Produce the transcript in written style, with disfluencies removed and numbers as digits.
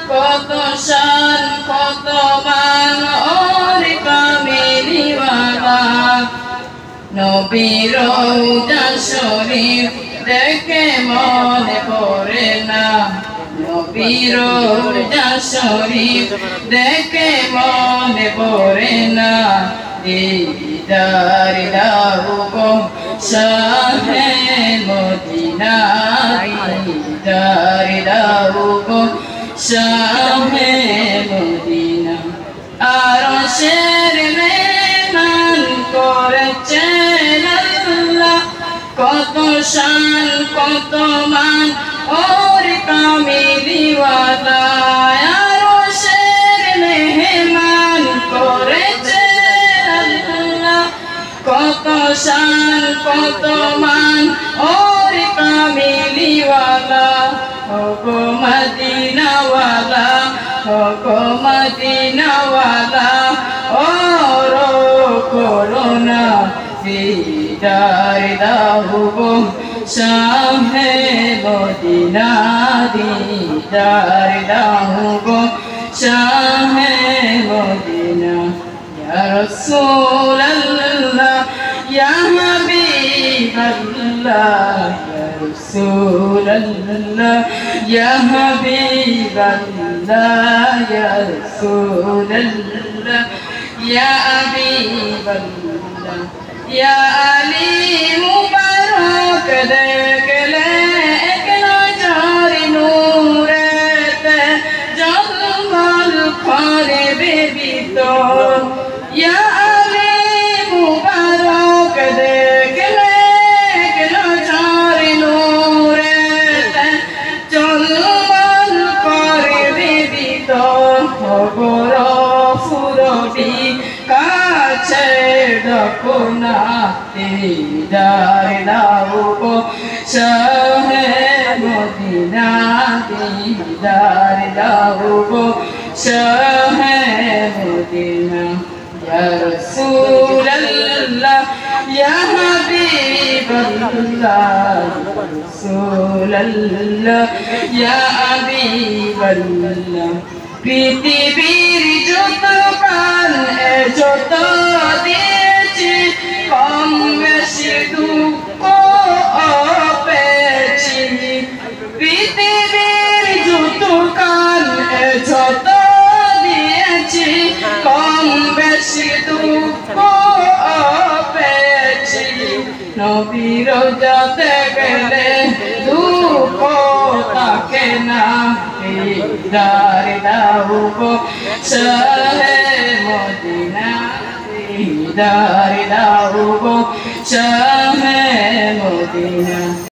কত শান কত মান ওর কামিলিওয়ালা নবীর রওজা শরীফ দেখে মনে পড়ে না নবীর রওজা শরীফ দেখে মনে পড়ে না দিদার দাও গো শাহে মদিনা দিদার দাও গো শাহে মদিনা আরশের মেহমান করেছেন আল্লাহ কত শান কত মান ওর কামিলিওয়ালা আরশের মেহমান করেছেন আল্লাহ কত শান কত মান ওর কামিলিওয়ালা ওগো মদিনাওয়ালা ওগো মদিনাওয়ালা ওর করুণা দিদার দাও গো শাহে মদিনা দিদার দাও গো শাহে মদিনা ইয়া রাসূলুল্লাহ ইয়া হাবিবাল্লাহ ইয়া রাসূলুল্লাহ ইয়া হাবিবাল্লাহ ইয়া রাসূলুল্লাহ ইয়া হাবিবাল্লাহ ইয়া আলী মুবারক দেখলে এক নজর নূরেতে জলমল করে বেবিতর ইয়া আলী মুবারক দেখলে এক নজর নূরেতে জলমল করে বেবিতর খবর ফুরবি কাছে ডকনা দিদার দাও গো শাহে মদিনা দিদার দাও গো শাহে মদিনা ইয়া রাসূলুল্লাহ ইয়া হাবিবাল্লাহ রাসূলুল্লাহ ইয়া হাবিবাল্লাহ পৃথিবীর যত প্রাণ যত দিয়েছি কম বেশি দুঃখ পেয়েছি পৃথিবীর যত কাল যত দিয়েছি কম বেশি দুঃখ পেয়েছি নবীর যাতে গেলে দুঃখ থাকে না দিদার দাও গো শাহে মদিনা দিদার দাও গো শাহে মদিনা